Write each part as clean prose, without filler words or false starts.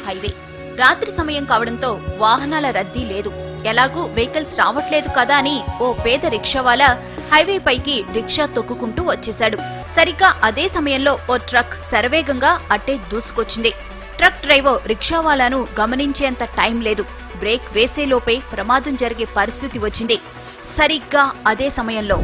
Highway. రాత్రి సమయం కావడంతో వాహనాల రద్దీ లేదు. ఎలాగూ వెహికల్స్ రావట్లేదు కదా అని ఓ పేద రిక్షావాలా హైవే పైకి రిక్షా తొక్కుకుంటూ వచ్చేశాడు. సరిగ్గా అదే సమయంలో ఓ ట్రక్ శరవేగంగా అట్టే దూసుకొచ్చింది. ట్రక్ డ్రైవర్ రిక్షావాలాను గమనించేంత టైం లేదు. బ్రేక్ వేసేలోపే ప్రమాదం జరిగే పరిస్థితి వచ్చింది. సరిగ్గా అదే సమయంలో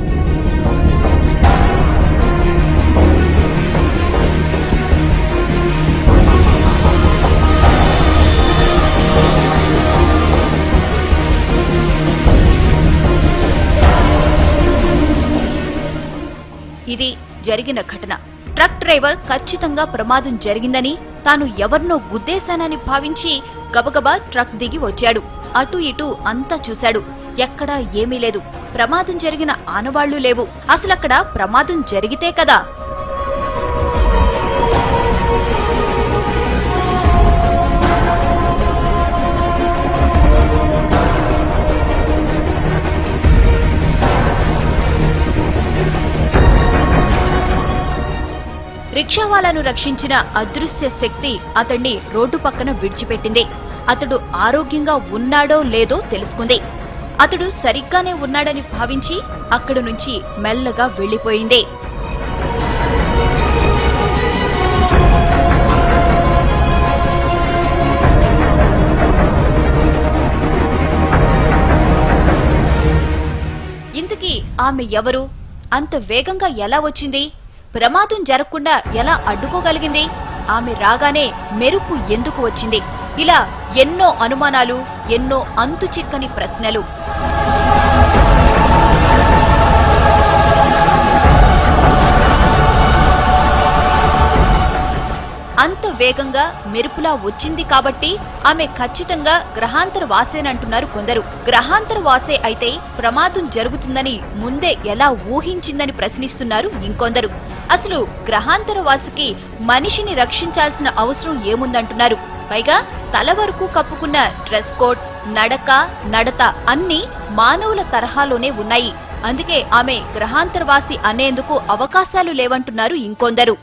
ఇది జరిగిన ఘటన. ట్రక్ డ్రైవర్ ఖచ్చితంగా ప్రమాదం జరిగిందని, తాను ఎవరినో గుద్దేశానని భావించి గబగబా ట్రక్ దిగి వచ్చాడు. అటు ఇటు అంతా చూశాడు. ఎక్కడా ఏమీ లేదు. ప్రమాదం జరిగిన ఆనవాళ్లు లేవు. అసలక్కడ ప్రమాదం జరిగితే కదా రిక్షావాలాను రక్షించిన అదృశ్య శక్తి అతణ్ణి రోడ్డు పక్కన విడిచిపెట్టింది. అతడు ఆరోగ్యంగా ఉన్నాడో లేదో తెలుసుకుంది. అతడు సరిగ్గానే ఉన్నాడని భావించి అక్కడి నుంచి మెల్లగా వెళ్లిపోయింది. ఇంతకీ ఆమె ఎవరు? అంత వేగంగా ఎలా వచ్చింది? ప్రమాదం జరగకుండా ఎలా అడ్డుకోగలిగింది? ఆమె రాగానే మెరుపు ఎందుకు వచ్చింది? ఇలా ఎన్నో అనుమానాలు, ఎన్నో అంతుచిక్కని ప్రశ్నలు. అంత వేగంగా మెరుపులా వచ్చింది కాబట్టి ఆమె ఖచ్చితంగా గ్రహాంతర వాసేనంటున్నారు కొందరు. గ్రహాంతర వాసే అయితే ప్రమాదం జరుగుతుందని ముందే ఎలా ఊహించిందని ప్రశ్నిస్తున్నారు ఇంకొందరు. అసలు గ్రహాంతర వాసికి మనిషిని రక్షించాల్సిన అవసరం ఏముందంటున్నారు. పైగా తల వరకు కప్పుకున్న డ్రెస్ కోడ్, నడక, నడత అన్నీ మానవుల తరహాలోనే ఉన్నాయి. అందుకే ఆమె గ్రహాంతరవాసి అనేందుకు అవకాశాలు లేవంటున్నారు ఇంకొందరు.